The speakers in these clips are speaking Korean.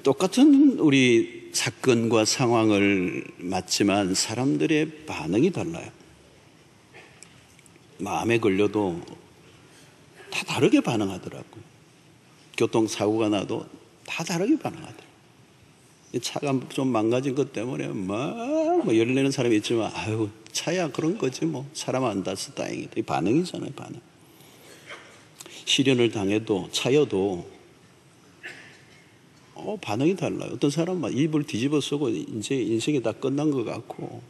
똑같은 우리 사건과 상황을 맞지만 사람들의 반응이 달라요. 마음에 걸려도 다 다르게 반응하더라고요. 교통사고가 나도 다 다르게 반응하더라고요. 차가 좀 망가진 것 때문에 막 열내는 사람이 있지만, 아유, 차야 그런 거지 뭐. 사람 안 다쳐서 다행이다. 이 반응이잖아요, 반응. 시련을 당해도, 차여도, 반응이 달라요. 어떤 사람은 입을 뒤집어 쓰고 이제 인생이 다 끝난 것 같고,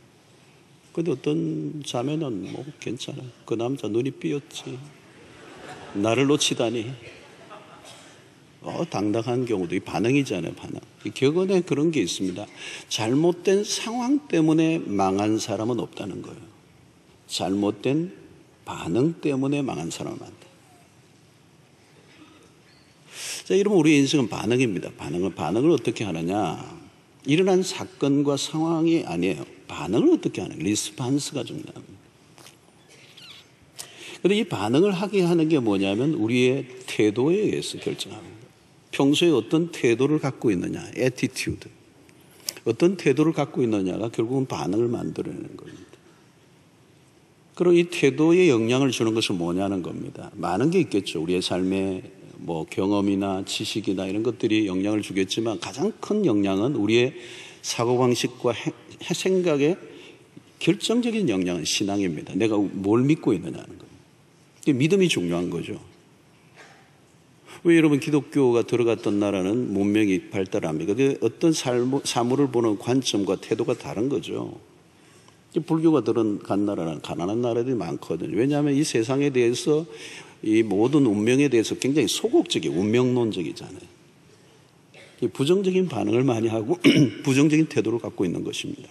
근데 어떤 자매는 뭐 괜찮아. 그 남자 눈이 삐었지. 나를 놓치다니. 당당한 경우도 이 반응이잖아요, 반응. 이 격언에 그런 게 있습니다. 잘못된 상황 때문에 망한 사람은 없다는 거예요. 잘못된 반응 때문에 망한 사람은 많다. 자, 이러면 우리 인생은 반응입니다. 반응을 어떻게 하느냐? 일어난 사건과 상황이 아니에요. 반응을 어떻게 하느냐? 리스판스가 중요합니다. 그런데 이 반응을 하게 하는 게 뭐냐면 우리의 태도에 의해서 결정합니다. 평소에 어떤 태도를 갖고 있느냐, attitude. 어떤 태도를 갖고 있느냐가 결국은 반응을 만들어내는 겁니다. 그럼 이 태도에 영향을 주는 것은 뭐냐는 겁니다. 많은 게 있겠죠. 우리의 삶에 뭐 경험이나 지식이나 이런 것들이 영향을 주겠지만 가장 큰 영향은 우리의 사고방식과 생각에 결정적인 영향은 신앙입니다. 내가 뭘 믿고 있느냐는 거예요. 믿음이 중요한 거죠. 왜 여러분 기독교가 들어갔던 나라는 문명이 발달합니까? 어떤 사물을 보는 관점과 태도가 다른 거죠. 불교가 들어간 나라는 가난한 나라들이 많거든요. 왜냐하면 이 세상에 대해서 이 모든 운명에 대해서 굉장히 소극적이고 운명론적이잖아요. 부정적인 반응을 많이 하고 부정적인 태도를 갖고 있는 것입니다.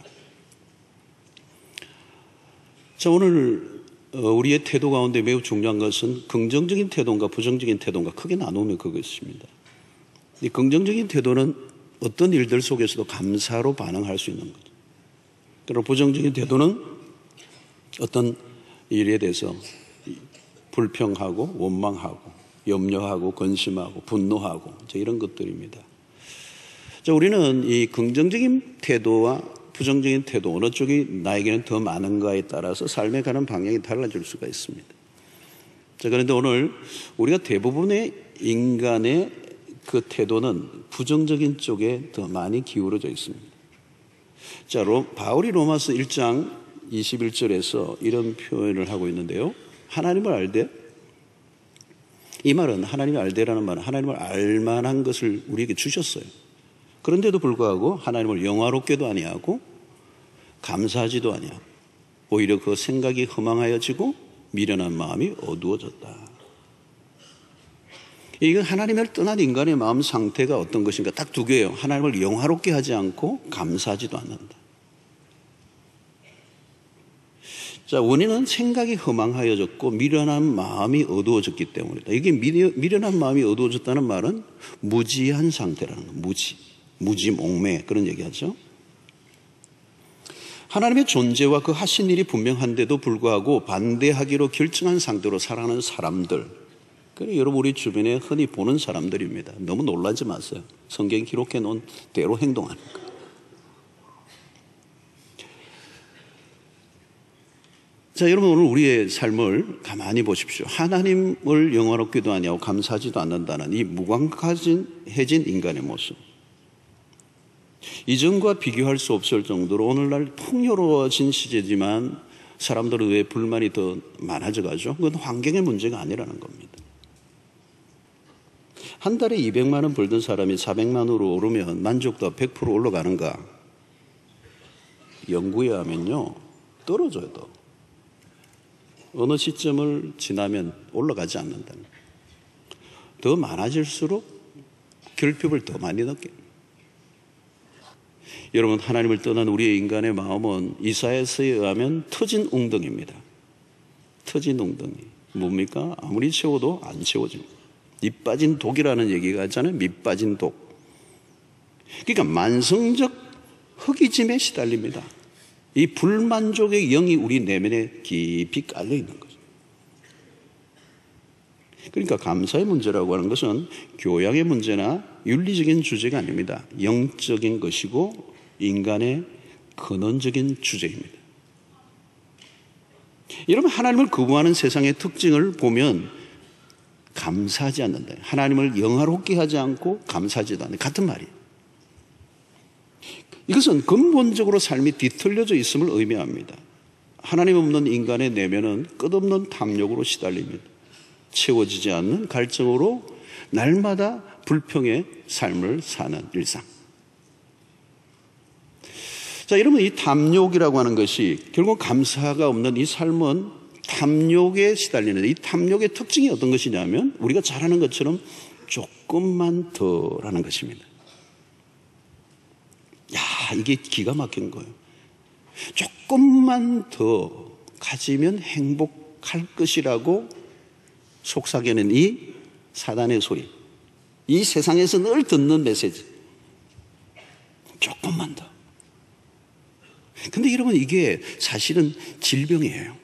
자, 오늘 우리의 태도 가운데 매우 중요한 것은 긍정적인 태도인가 부정적인 태도인가 크게 나누면 그것입니다. 이 긍정적인 태도는 어떤 일들 속에서도 감사로 반응할 수 있는 거죠. 그리고 부정적인 태도는 어떤 일에 대해서 불평하고 원망하고 염려하고 근심하고 분노하고 이런 것들입니다. 자, 우리는 이 긍정적인 태도와 부정적인 태도 어느 쪽이 나에게는 더 많은가에 따라서 삶에 가는 방향이 달라질 수가 있습니다. 자, 그런데 오늘 우리가 대부분의 인간의 그 태도는 부정적인 쪽에 더 많이 기울어져 있습니다. 자, 바울이 로마서 1장 21절에서 이런 표현을 하고 있는데요. 하나님을 알되, 이 말은 하나님을 알되라는 말은 하나님을 알만한 것을 우리에게 주셨어요. 그런데도 불구하고 하나님을 영화롭게도 아니하고 감사하지도 아니하고 오히려 그 생각이 허망하여지고 미련한 마음이 어두워졌다. 이건 하나님을 떠난 인간의 마음 상태가 어떤 것인가 딱 두 개예요. 하나님을 영화롭게 하지 않고 감사하지도 않는다. 자, 원인은 생각이 허망하여졌고 미련한 마음이 어두워졌기 때문이다. 이게 미련한 마음이 어두워졌다는 말은 무지한 상태라는 거예요. 무지 몽매 그런 얘기하죠. 하나님의 존재와 그 하신 일이 분명한데도 불구하고 반대하기로 결정한 상태로 살아가는 사람들, 그래 여러분 우리 주변에 흔히 보는 사람들입니다. 너무 놀라지 마세요. 성경이 기록해 놓은 대로 행동하는 거예요. 자, 여러분 오늘 우리의 삶을 가만히 보십시오. 하나님을 영화롭게도 아니하고 감사하지도 않는다는 이 무감각해진 인간의 모습. 이전과 비교할 수 없을 정도로 오늘날 풍요로워진 시대지만 사람들은 왜 불만이 더 많아져 가죠? 그건 환경의 문제가 아니라는 겁니다. 한 달에 200만 원 벌던 사람이 400만 원으로 오르면 만족도가 100% 올라가는가? 연구에 하면요 떨어져요. 더. 어느 시점을 지나면 올라가지 않는다는 거예요. 더 많아질수록 결핍을 더 많이 느껴요. 여러분 하나님을 떠난 우리의 인간의 마음은 이사야서에 의하면 터진 웅덩이입니다. 터진 웅덩이. 뭡니까? 아무리 채워도 안 채워집니다. 밑 빠진 독이라는 얘기가 있잖아요. 밑 빠진 독. 그러니까 만성적 허기짐에 시달립니다. 이 불만족의 영이 우리 내면에 깊이 깔려 있는 거죠. 그러니까 감사의 문제라고 하는 것은 교양의 문제나 윤리적인 주제가 아닙니다. 영적인 것이고 인간의 근원적인 주제입니다. 여러분, 하나님을 거부하는 세상의 특징을 보면 감사하지 않는다. 하나님을 영화롭게 하지 않고 감사하지도 않는 같은 말이에요. 이것은 근본적으로 삶이 뒤틀려져 있음을 의미합니다. 하나님 없는 인간의 내면은 끝없는 탐욕으로 시달립니다. 채워지지 않는 갈증으로 날마다 불평의 삶을 사는 일상. 자, 여러분, 이 탐욕이라고 하는 것이 결국 감사가 없는 이 삶은 탐욕에 시달리는데, 이 탐욕의 특징이 어떤 것이냐면 우리가 잘 아는 것처럼 조금만 더라는 것입니다. 야, 이게 기가 막힌 거예요. 조금만 더 가지면 행복할 것이라고 속삭이는 이 사단의 소리, 이 세상에서 늘 듣는 메시지. 조금만 더. 근데 여러분, 이게 사실은 질병이에요.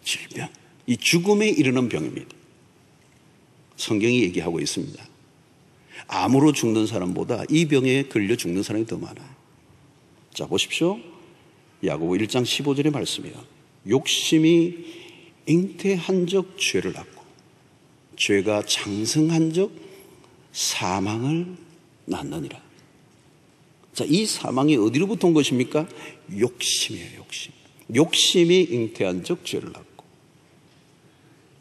질병. 이 죽음에 이르는 병입니다. 성경이 얘기하고 있습니다. 암으로 죽는 사람보다 이 병에 걸려 죽는 사람이 더 많아요. 자, 보십시오. 야고보 1장 15절의 말씀이에요. 욕심이 잉태한 적 죄를 낳고 죄가 장성한 적 사망을 낳느니라. 자, 이 사망이 어디로부터 온 것입니까? 욕심이에요, 욕심. 욕심이 잉태한 적 죄를 낳고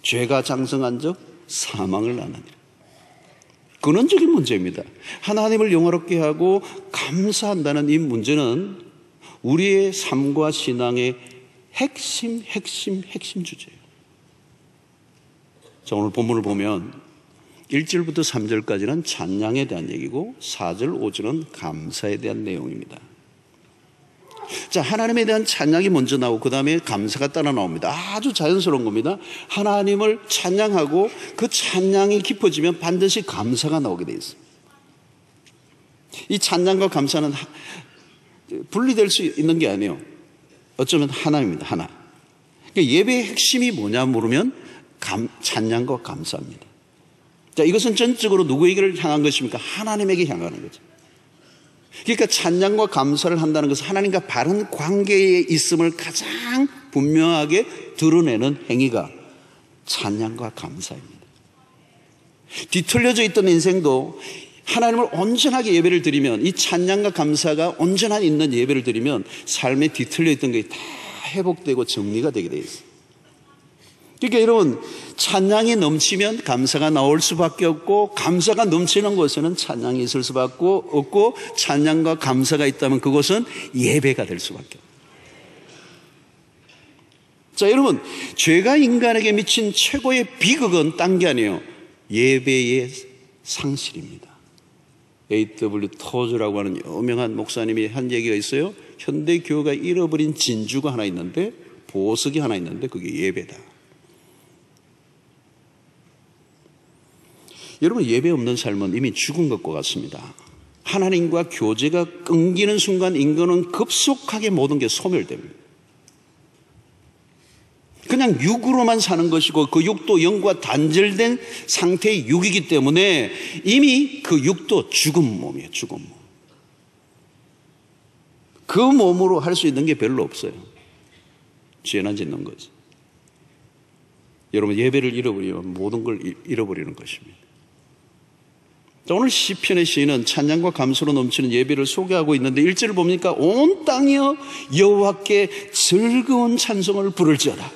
죄가 장성한 적 사망을 낳느니라. 근원적인 문제입니다. 하나님을 영화롭게 하고 감사한다는 이 문제는 우리의 삶과 신앙의 핵심 주제예요. 자, 오늘 본문을 보면 1절부터 3절까지는 찬양에 대한 얘기고 4절, 5절은 감사에 대한 내용입니다. 자, 하나님에 대한 찬양이 먼저 나오고 그 다음에 감사가 따라 나옵니다. 아주 자연스러운 겁니다. 하나님을 찬양하고 그 찬양이 깊어지면 반드시 감사가 나오게 되어 있습니다. 이 찬양과 감사는 분리될 수 있는 게 아니에요. 어쩌면 하나입니다. 하나. 그러니까 예배의 핵심이 뭐냐 물으면 찬양과 감사입니다. 자, 이것은 전적으로 누구에게를 향한 것입니까? 하나님에게 향하는 거죠. 그러니까 찬양과 감사를 한다는 것은 하나님과 바른 관계에 있음을 가장 분명하게 드러내는 행위가 찬양과 감사입니다. 뒤틀려져 있던 인생도 하나님을 온전하게 예배를 드리면, 이 찬양과 감사가 온전하게 있는 예배를 드리면 삶에 뒤틀려 있던 게 다 회복되고 정리가 되게 되어 있어요. 그러니까 여러분, 찬양이 넘치면 감사가 나올 수밖에 없고, 감사가 넘치는 곳에는 찬양이 있을 수밖에 없고, 찬양과 감사가 있다면 그곳은 예배가 될 수밖에 없어요. 자, 여러분, 죄가 인간에게 미친 최고의 비극은 딴 게 아니에요. 예배의 상실입니다. A.W. 토즈라고 하는 유명한 목사님이 한 얘기가 있어요. 현대 교회가 잃어버린 진주가 하나 있는데, 보석이 하나 있는데 그게 예배다. 여러분, 예배 없는 삶은 이미 죽은 것과 같습니다. 하나님과 교제가 끊기는 순간 인간은 급속하게 모든 게 소멸됩니다. 그냥 육으로만 사는 것이고, 그 육도 영과 단절된 상태의 육이기 때문에 이미 그 육도 죽은 몸이에요. 죽은 몸. 그 몸으로 할 수 있는 게 별로 없어요. 죄나 짓는 거지. 여러분, 예배를 잃어버리면 모든 걸 잃어버리는 것입니다. 자, 오늘 시편의 시인은 찬양과 감사로 넘치는 예배를 소개하고 있는데 1절을 보니까 온 땅이여 여호와께 즐거운 찬송을 부를지어다.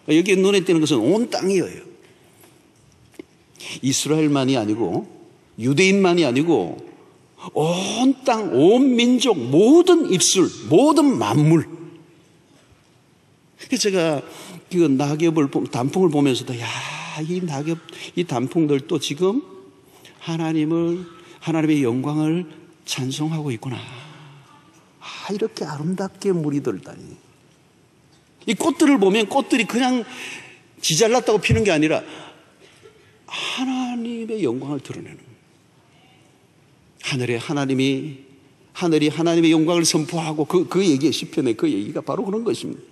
여기 눈에 띄는 것은 온 땅이에요. 이스라엘만이 아니고 유대인만이 아니고 온 땅, 온 민족, 모든 입술, 모든 만물. 제가 그 낙엽을, 단풍을 보면서도, 야, 이 낙엽, 이 단풍들도 지금 하나님의 영광을 찬송하고 있구나. 아, 이렇게 아름답게 물이 들다니. 이 꽃들을 보면 꽃들이 그냥 지잘났다고 피는 게 아니라 하나님의 영광을 드러내는, 하늘이 하나님의 영광을 선포하고 그 얘기에, 시편에 그 얘기가 바로 그런 것입니다.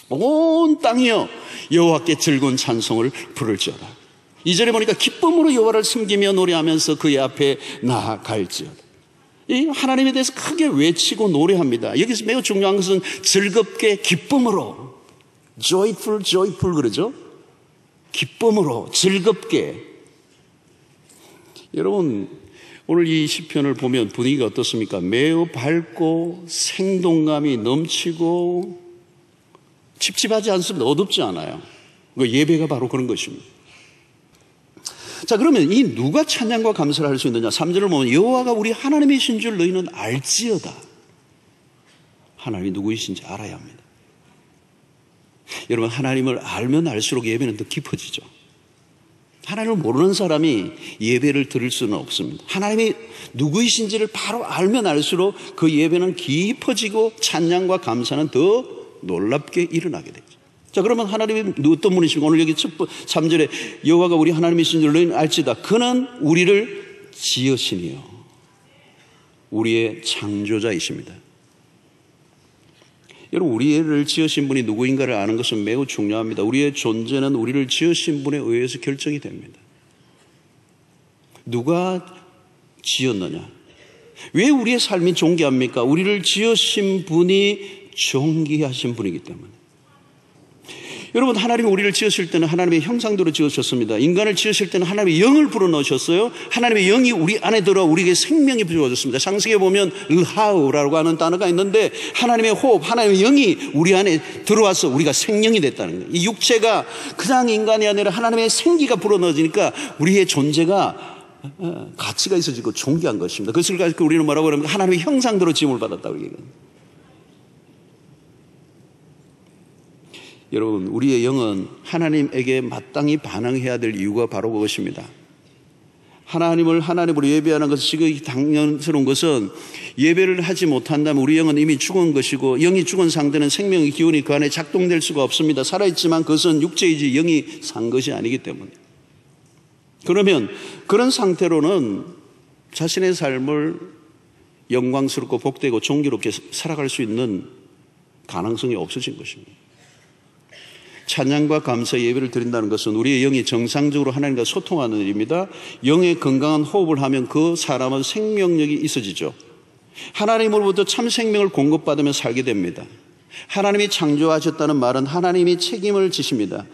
온 땅이여 여호와께 즐거운 찬송을 부를지어다. 2절에 보니까 기쁨으로 여호와를 섬기며 노래하면서 그의 앞에 나아갈지어다. 이 하나님에 대해서 크게 외치고 노래합니다. 여기서 매우 중요한 것은 즐겁게 기쁨으로, joyful, joyful 그러죠. 기쁨으로 즐겁게. 여러분 오늘 이 시편을 보면 분위기가 어떻습니까? 매우 밝고 생동감이 넘치고 찝찝하지 않습니다. 어둡지 않아요. 예배가 바로 그런 것입니다. 자, 그러면 이 누가 찬양과 감사를 할 수 있느냐? 3절을 보면 여호와가 우리 하나님이신 줄 너희는 알지어다. 하나님이 누구이신지 알아야 합니다. 여러분 하나님을 알면 알수록 예배는 더 깊어지죠. 하나님을 모르는 사람이 예배를 드릴 수는 없습니다. 하나님이 누구이신지를 바로 알면 알수록 그 예배는 깊어지고 찬양과 감사는 더 놀랍게 일어나게 되죠. 자, 그러면 하나님이 어떤 분이십니까? 오늘 여기 3절에 여호와가 우리 하나님이신 줄 너희는 알지다. 그는 우리를 지으시니요 우리의 창조자이십니다. 여러분 우리를 지으신 분이 누구인가를 아는 것은 매우 중요합니다. 우리의 존재는 우리를 지으신 분에 의해서 결정이 됩니다. 누가 지었느냐? 왜 우리의 삶이 존귀합니까? 우리를 지으신 분이 존귀하신 분이기 때문에. 여러분 하나님이 우리를 지으실 때는 하나님의 형상대로 지으셨습니다. 인간을 지으실 때는 하나님의 영을 불어넣으셨어요. 하나님의 영이 우리 안에 들어와 우리에게 생명이 부어졌습니다. 창세기에 보면 르하우라고 하는 단어가 있는데 하나님의 호흡, 하나님의 영이 우리 안에 들어와서 우리가 생명이 됐다는 거예요. 이 육체가 그냥 인간이 아니라 하나님의 생기가 불어넣어지니까 우리의 존재가 가치가 있어지고 존귀한 것입니다. 그것을 가지고 우리는 뭐라고 합니까? 하나님의 형상대로 지음을 받았다고 얘기합니다. 여러분 우리의 영은 하나님에게 마땅히 반응해야 될 이유가 바로 그것입니다. 하나님을 하나님으로 예배하는 것은 지극히 당연스러운 것은 예배를 하지 못한다면 우리 영은 이미 죽은 것이고 영이 죽은 상태는 생명의 기운이 그 안에 작동될 수가 없습니다. 살아있지만 그것은 육체이지 영이 산 것이 아니기 때문에. 그러면 그런 상태로는 자신의 삶을 영광스럽고 복되고 존귀롭게 살아갈 수 있는 가능성이 없어진 것입니다. 찬양과 감사 예배를 드린다는 것은 우리의 영이 정상적으로 하나님과 소통하는 일입니다. 영의 건강한 호흡을 하면 그 사람은 생명력이 있어지죠. 하나님으로부터 참 생명을 공급받으며 살게 됩니다. 하나님이 창조하셨다는 말은 하나님이 책임을 지십니다.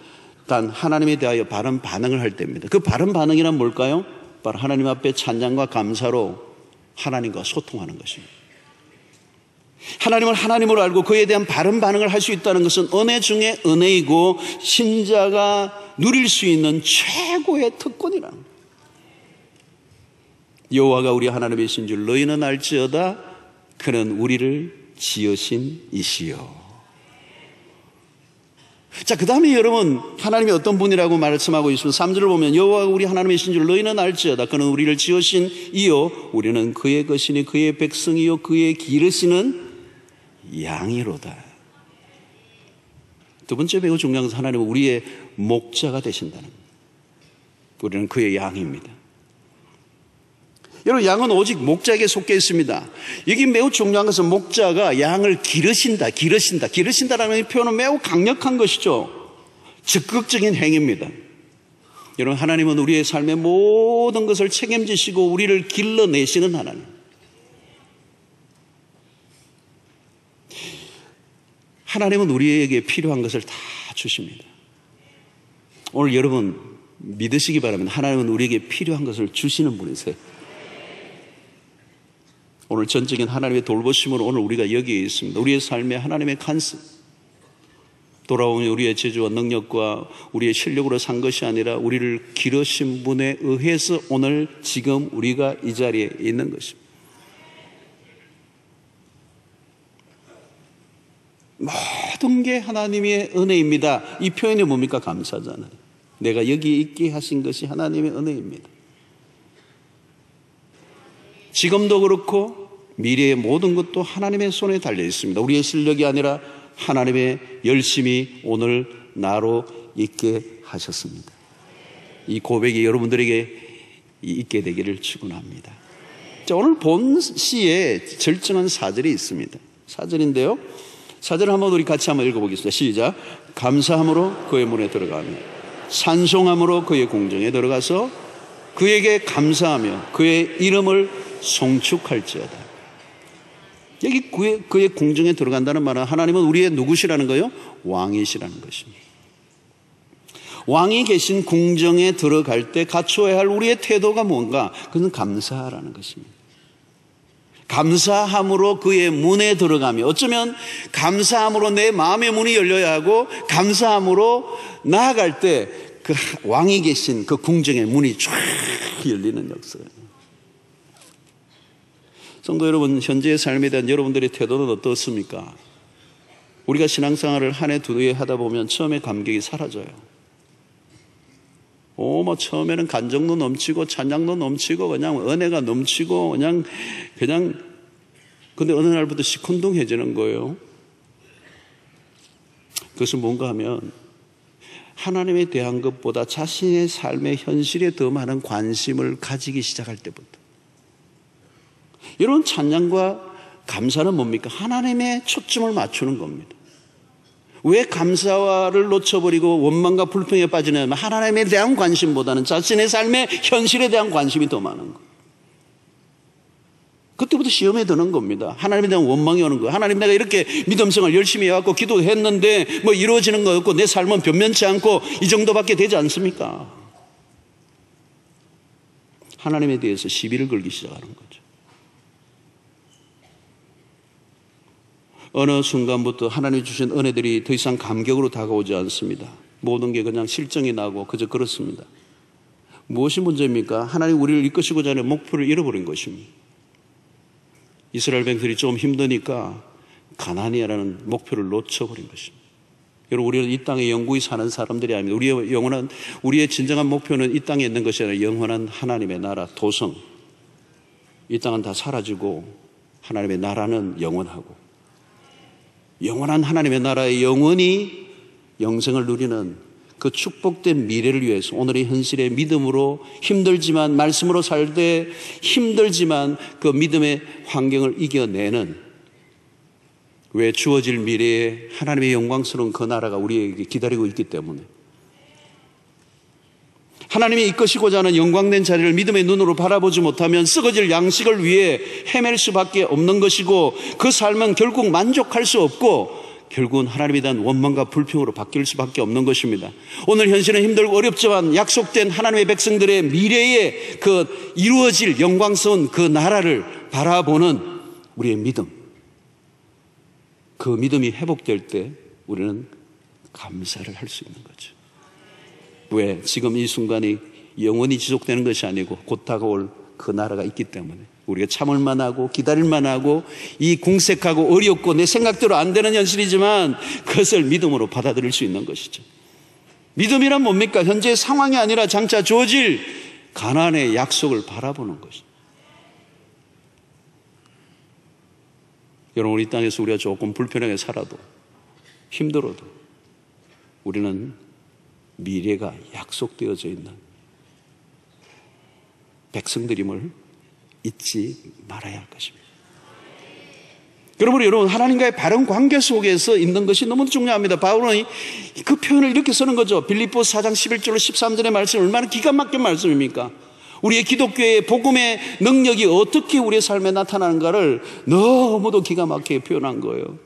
단 하나님에 대하여 바른 반응을 할 때입니다. 그 바른 반응이란 뭘까요? 바로 하나님 앞에 찬양과 감사로 하나님과 소통하는 것입니다. 하나님을 하나님으로 알고 그에 대한 바른 반응을 할 수 있다는 것은 은혜 중에 은혜이고 신자가 누릴 수 있는 최고의 특권이라는 거예요. 여호와가 우리 하나님이신 줄 너희는 알지어다. 그는 우리를 지으신 이시요. 자, 그 다음에 여러분 하나님이 어떤 분이라고 말씀하고 있습니다. 3절을 보면 여호와가 우리 하나님이신 줄 너희는 알지어다. 그는 우리를 지으신 이요 우리는 그의 것이니 그의 백성이요 그의 기르시는 양이로다. 두 번째 매우 중요한 것은 하나님은 우리의 목자가 되신다는 겁니다. 우리는 그의 양입니다. 여러분 양은 오직 목자에게 속해 있습니다. 여기 매우 중요한 것은 목자가 양을 기르신다라는 표현은 매우 강력한 것이죠. 적극적인 행위입니다. 여러분 하나님은 우리의 삶의 모든 것을 책임지시고 우리를 길러내시는 하나님. 하나님은 우리에게 필요한 것을 다 주십니다. 오늘 여러분 믿으시기 바랍니다. 하나님은 우리에게 필요한 것을 주시는 분이세요. 오늘 전적인 하나님의 돌보심으로 오늘 우리가 여기에 있습니다. 우리의 삶에 하나님의 간섭, 돌아오는 우리의 재주와 능력과 우리의 실력으로 산 것이 아니라 우리를 기르신 분에 의해서 오늘 지금 우리가 이 자리에 있는 것입니다. 모든 게 하나님의 은혜입니다. 이 표현이 뭡니까? 감사잖아요. 내가 여기 있게 하신 것이 하나님의 은혜입니다. 지금도 그렇고 미래의 모든 것도 하나님의 손에 달려 있습니다. 우리의 실력이 아니라 하나님의 열심히 오늘 나로 있게 하셨습니다. 이 고백이 여러분들에게 있게 되기를 축원합니다. 자, 오늘 본 시에 절정한 사절이 있습니다. 사절인데요. 사절을 한번 우리 같이 한번 읽어보겠습니다. 시작. 감사함으로 그의 문에 들어가며 찬송함으로 그의 궁정에 들어가서 그에게 감사하며 그의 이름을 송축할지어다. 여기 그의 궁정에 들어간다는 말은 하나님은 우리의 누구시라는 거예요? 왕이시라는 것입니다. 왕이 계신 궁정에 들어갈 때 갖추어야 할 우리의 태도가 뭔가? 그것은 감사라는 것입니다. 감사함으로 그의 문에 들어가며, 어쩌면 감사함으로 내 마음의 문이 열려야 하고, 감사함으로 나아갈 때 그 왕이 계신 그 궁정의 문이 쫙 열리는 역사예요. 성도 여러분, 현재의 삶에 대한 여러분들의 태도는 어떻습니까? 우리가 신앙생활을 한 해 두 해 하다 보면 처음에 감격이 사라져요. 처음에는 간정도 넘치고 찬양도 넘치고 그냥 은혜가 넘치고 그냥 근데 어느 날부터 시큰둥해지는 거예요. 그것은 뭔가 하면 하나님에 대한 것보다 자신의 삶의 현실에 더 많은 관심을 가지기 시작할 때부터. 이런 찬양과 감사는 뭡니까? 하나님의 초점을 맞추는 겁니다. 왜 감사를 놓쳐버리고 원망과 불평에 빠지냐면 하나님에 대한 관심보다는 자신의 삶의 현실에 대한 관심이 더 많은 거예요. 그때부터 시험에 드는 겁니다. 하나님에 대한 원망이 오는 거예요. 하나님, 내가 이렇게 믿음생활 열심히 해왔고 기도했는데 이루어지는 거 없고 내 삶은 변변치 않고 이 정도밖에 되지 않습니까? 하나님에 대해서 시비를 걸기 시작하는 거죠. 어느 순간부터 하나님이 주신 은혜들이 더 이상 감격으로 다가오지 않습니다. 모든 게 그냥 실정이 나고 그저 그렇습니다. 무엇이 문제입니까? 하나님 우리를 이끄시고자 하는 목표를 잃어버린 것입니다. 이스라엘 백성들이 좀 힘드니까 가나안이라는 목표를 놓쳐버린 것입니다. 여러분, 우리는 이 땅에 영구히 사는 사람들이 아닙니다. 우리의 진정한 목표는 이 땅에 있는 것이 아니라 영원한 하나님의 나라, 도성. 이 땅은 다 사라지고 하나님의 나라는 영원하고, 영원한 하나님의 나라의 영원히 영생을 누리는 그 축복된 미래를 위해서 오늘의 현실의 믿음으로 힘들지만, 말씀으로 살 때 힘들지만 그 믿음의 환경을 이겨내는, 왜 주어질 미래에 하나님의 영광스러운 그 나라가 우리에게 기다리고 있기 때문에, 하나님이 이끄시고자 하는 영광된 자리를 믿음의 눈으로 바라보지 못하면 썩어질 양식을 위해 헤맬 수밖에 없는 것이고, 그 삶은 결국 만족할 수 없고 결국은 하나님에 대한 원망과 불평으로 바뀔 수밖에 없는 것입니다. 오늘 현실은 힘들고 어렵지만 약속된 하나님의 백성들의 미래에 그 이루어질 영광스러운 그 나라를 바라보는 우리의 믿음, 그 믿음이 회복될 때 우리는 감사를 할 수 있는 거죠. 왜? 지금 이 순간이 영원히 지속되는 것이 아니고 곧 다가올 그 나라가 있기 때문에 우리가 참을만 하고 기다릴만 하고, 이 궁색하고 어렵고 내 생각대로 안 되는 현실이지만 그것을 믿음으로 받아들일 수 있는 것이죠. 믿음이란 뭡니까? 현재의 상황이 아니라 장차 주어질 가나안의 약속을 바라보는 것이죠. 여러분, 우리 땅에서 우리가 조금 불편하게 살아도 힘들어도 우리는 미래가 약속되어져 있는 백성들임을 잊지 말아야 할 것입니다. 그러므로 여러분, 하나님과의 바른 관계 속에서 있는 것이 너무 중요합니다. 바울은 그 표현을 이렇게 쓰는 거죠. 빌립보서 4장 11절로 13절의 말씀, 얼마나 기가 막힌 말씀입니까? 우리의 기독교의 복음의 능력이 어떻게 우리의 삶에 나타나는가를 너무도 기가 막히게 표현한 거예요.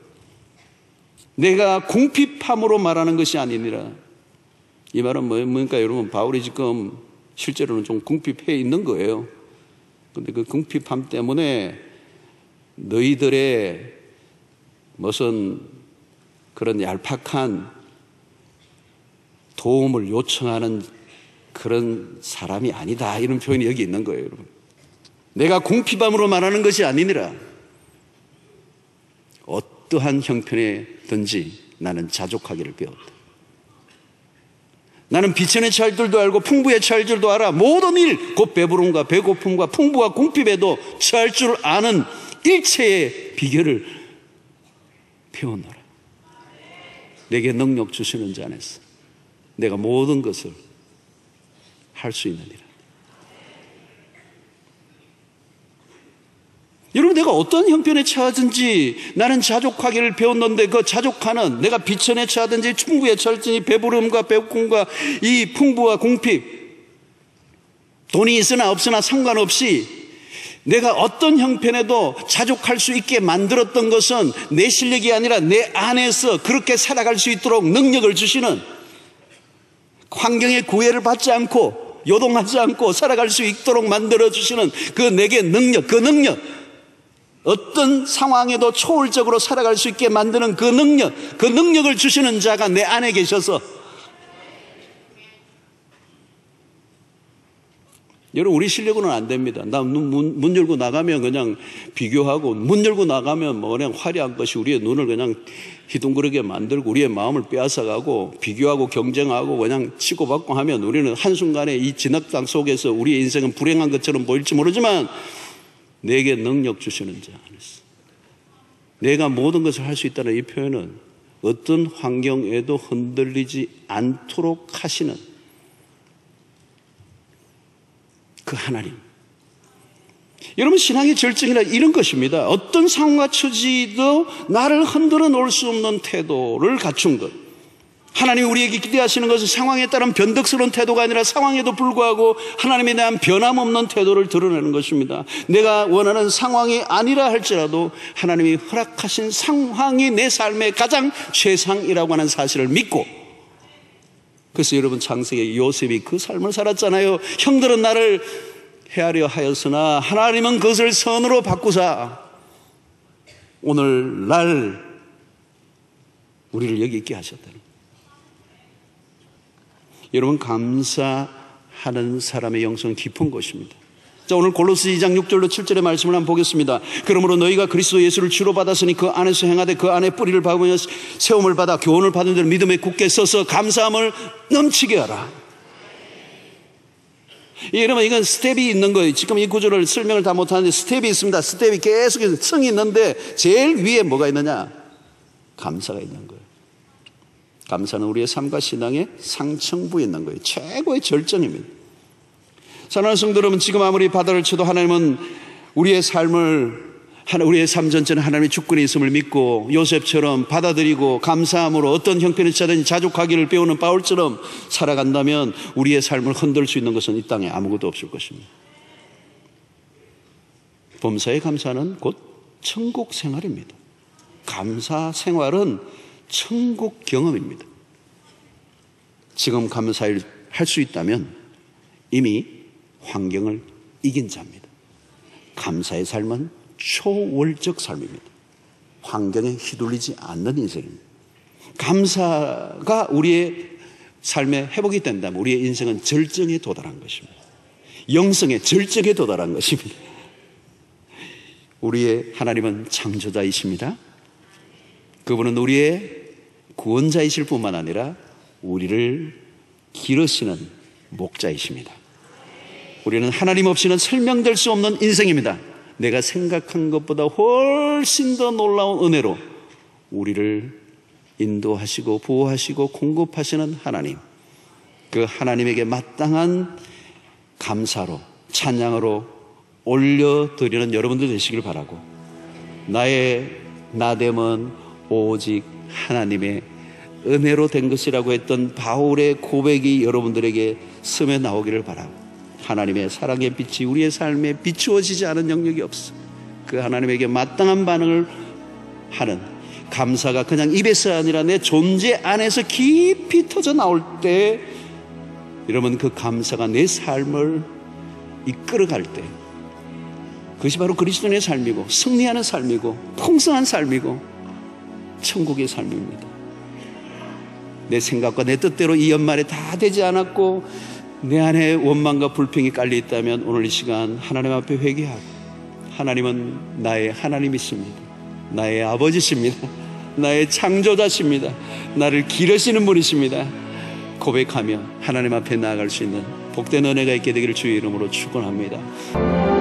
내가 궁핍함으로 말하는 것이 아니니라. 이 말은 뭡니까? 여러분, 바울이 지금 실제로는 좀 궁핍해 있는 거예요. 그런데 그 궁핍함 때문에 너희들의 무슨 그런 얄팍한 도움을 요청하는 그런 사람이 아니다, 이런 표현이 여기 있는 거예요. 여러분, 내가 궁핍함으로 말하는 것이 아니니라. 어떠한 형편에든지 나는 자족하기를 배웠다. 나는 비천에 처할 줄도 알고 풍부에 처할 줄도 알아. 모든 일, 곧 배부름과 배고픔과 풍부와 궁핍에도 처할 줄 아는 일체의 비결을 배우노라. 내게 능력 주시는 자 안에서 내가 모든 것을 할 수 있느니라. 여러분, 내가 어떤 형편에 처하든지 나는 자족하기를 배웠는데, 그 자족하는, 내가 비천에 처하든지 충부에 처하든지 배부름과 배고픔과 이 풍부와 궁핍, 돈이 있으나 없으나 상관없이 내가 어떤 형편에도 자족할 수 있게 만들었던 것은 내 실력이 아니라 내 안에서 그렇게 살아갈 수 있도록 능력을 주시는, 환경의 구애를 받지 않고 요동하지 않고 살아갈 수 있도록 만들어주시는 그 내게 능력, 그 능력, 어떤 상황에도 초월적으로 살아갈 수 있게 만드는 그 능력, 그 능력을 주시는 자가 내 안에 계셔서, 여러분, 우리 실력으로는 안 됩니다. 문 열고 나가면 그냥 비교하고, 문 열고 나가면 뭐 그냥 화려한 것이 우리의 눈을 그냥 희둥그러게 만들고 우리의 마음을 빼앗아가고 비교하고 경쟁하고 그냥 치고받고 하면 우리는 한순간에 이 진흙탕 속에서 우리의 인생은 불행한 것처럼 보일지 모르지만, 내게 능력 주시는 자 안에서 내가 모든 것을 할 수 있다는 이 표현은 어떤 환경에도 흔들리지 않도록 하시는 그 하나님. 여러분, 신앙의 절정이라 이런 것입니다. 어떤 상황과 처지도 나를 흔들어 놓을 수 없는 태도를 갖춘 것. 하나님이 우리에게 기대하시는 것은 상황에 따른 변덕스러운 태도가 아니라 상황에도 불구하고 하나님에 대한 변함없는 태도를 드러내는 것입니다. 내가 원하는 상황이 아니라 할지라도 하나님이 허락하신 상황이 내 삶의 가장 최상이라고 하는 사실을 믿고, 그래서 여러분, 창세기 요셉이 그 삶을 살았잖아요. 형들은 나를 헤아려 하였으나 하나님은 그것을 선으로 바꾸사 오늘날 우리를 여기 있게 하셨다는. 여러분, 감사하는 사람의 영성은 깊은 것입니다. 자, 오늘 골로새 2장 6절로 7절의 말씀을 한번 보겠습니다. 그러므로 너희가 그리스도 예수를 주로 받았으니 그 안에서 행하되 그 안에 뿌리를 박으며 세움을 받아 교훈을 받은 들 믿음에 굳게 서서 감사함을 넘치게 하라. 여러분, 이건 스텝이 있는 거예요. 지금 이 구절을 설명을 다 못하는데 스텝이 있습니다. 스텝이 계속해서 성이 있는데 제일 위에 뭐가 있느냐? 감사가 있는 거예요. 감사는 우리의 삶과 신앙의 상층부에 있는 거예요. 최고의 절정입니다. 사랑하는 성도 여러분, 지금 아무리 바다를 쳐도 하나님은 우리의 삶 전체는 하나님의 주권이 있음을 믿고 요셉처럼 받아들이고 감사함으로 어떤 형편에 처하든지 자족하기를 배우는 바울처럼 살아간다면 우리의 삶을 흔들 수 있는 것은 이 땅에 아무것도 없을 것입니다. 범사에 감사는 곧 천국 생활입니다. 감사 생활은 천국 경험입니다. 지금 감사를 할 수 있다면 이미 환경을 이긴 자입니다. 감사의 삶은 초월적 삶입니다. 환경에 휘둘리지 않는 인생입니다. 감사가 우리의 삶의 회복이 된다면 우리의 인생은 절정에 도달한 것입니다. 영성의 절정에 도달한 것입니다. 우리의 하나님은 창조자이십니다. 그분은 우리의 구원자이실 뿐만 아니라 우리를 기르시는 목자이십니다. 우리는 하나님 없이는 설명될 수 없는 인생입니다. 내가 생각한 것보다 훨씬 더 놀라운 은혜로 우리를 인도하시고 보호하시고 공급하시는 하나님, 그 하나님에게 마땅한 감사로 찬양으로 올려드리는 여러분들 되시길 바라고, 나의 나됨은 오직 하나님의 은혜로 된 것이라고 했던 바울의 고백이 여러분들에게 스며 나오기를 바라고, 하나님의 사랑의 빛이 우리의 삶에 비추어지지 않은 영역이 없어. 그 하나님에게 마땅한 반응을 하는 감사가 그냥 입에서 아니라 내 존재 안에서 깊이 터져 나올 때, 여러분, 그 감사가 내 삶을 이끌어갈 때, 그것이 바로 그리스도인의 삶이고 승리하는 삶이고 풍성한 삶이고 천국의 삶입니다. 내 생각과 내 뜻대로 이 연말에 다 되지 않았고 내 안에 원망과 불평이 깔려 있다면 오늘 이 시간 하나님 앞에 회개하고, 하나님은 나의 하나님이십니다. 나의 아버지십니다. 나의 창조자십니다. 나를 기르시는 분이십니다. 고백하며 하나님 앞에 나아갈 수 있는 복된 은혜가 있게 되기를 주의 이름으로 축원합니다.